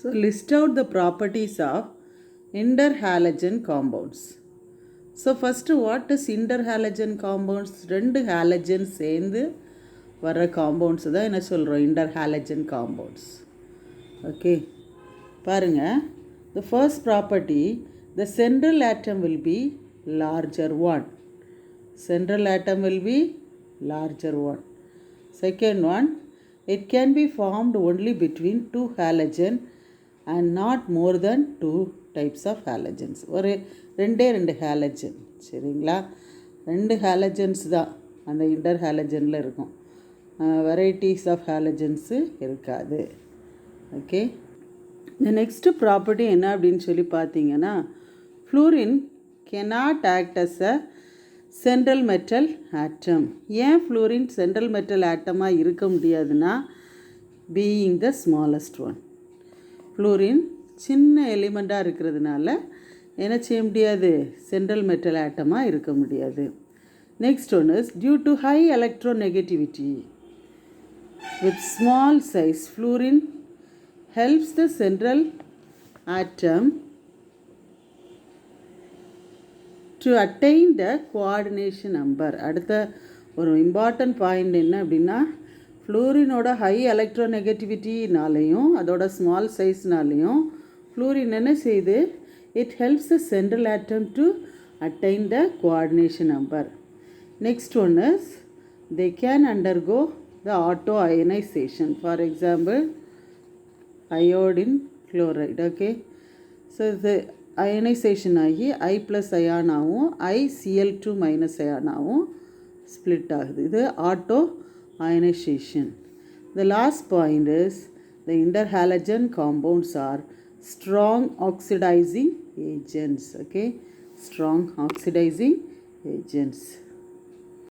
So list out the properties of interhalogen compounds. So first, what is interhalogen compounds? ரெண்டு halogen சேர்ந்து வர compounds தான் என்ன சொல்கிறோம், இன்டர்ஹாலஜன் காம்பவுண்ட்ஸ். ஓகே, பாருங்கள். The first property, the central atom will be larger one. Central atom will be larger one. Second one, it can be formed only between two halogen and not more than two types of halogens. ஒரு ரெண்டு halogen, சரிங்களா? ரெண்டு halogens தான் அந்த inter ஹாலஜனில் இருக்கும். Varieties of ஹாலஜன்ஸு இருக்காது. Okay, இந்த next property என்ன அப்படின்னு சொல்லி பார்த்தீங்கன்னா, fluorine cannot act as a central metal atom. ஏன் ஃப்ளூரின் சென்ட்ரல் மெட்டல் ஆட்டமாக இருக்க முடியாதுன்னா, being the smallest one. Fluorine சின்ன எலிமெண்ட்டாக இருக்கிறதுனால என்ன செய்ய முடியாது, சென்ட்ரல் மெட்டல் ஆட்டமாக இருக்க முடியாது. Next one is due to high electronegativity with small size, fluorine helps the central atom to attain the coordination number. அடுத்த ஒரு இம்பார்ட்டன்ட் பாயிண்ட் என்ன அப்படின்னா, ஃப்ளூரினோட ஹை எலக்ட்ரோநெகட்டிவிட்டினாலையும் அதோட ஸ்மால் சைஸ்னாலையும் ஃப்ளூரின் என்ன செய்யுது, it helps the central atom to attain the coordination number. Next one is they can undergo the auto ionisation. For example iodine chloride. Okay, so இது ionisation ஆகி I plus அயானாகவும் ICl2 minus அயானாகவும் split ஆகுது. இது auto ionisation. The last point is the interhalogen compounds are strong oxidizing agents. Okay, strong oxidizing agents.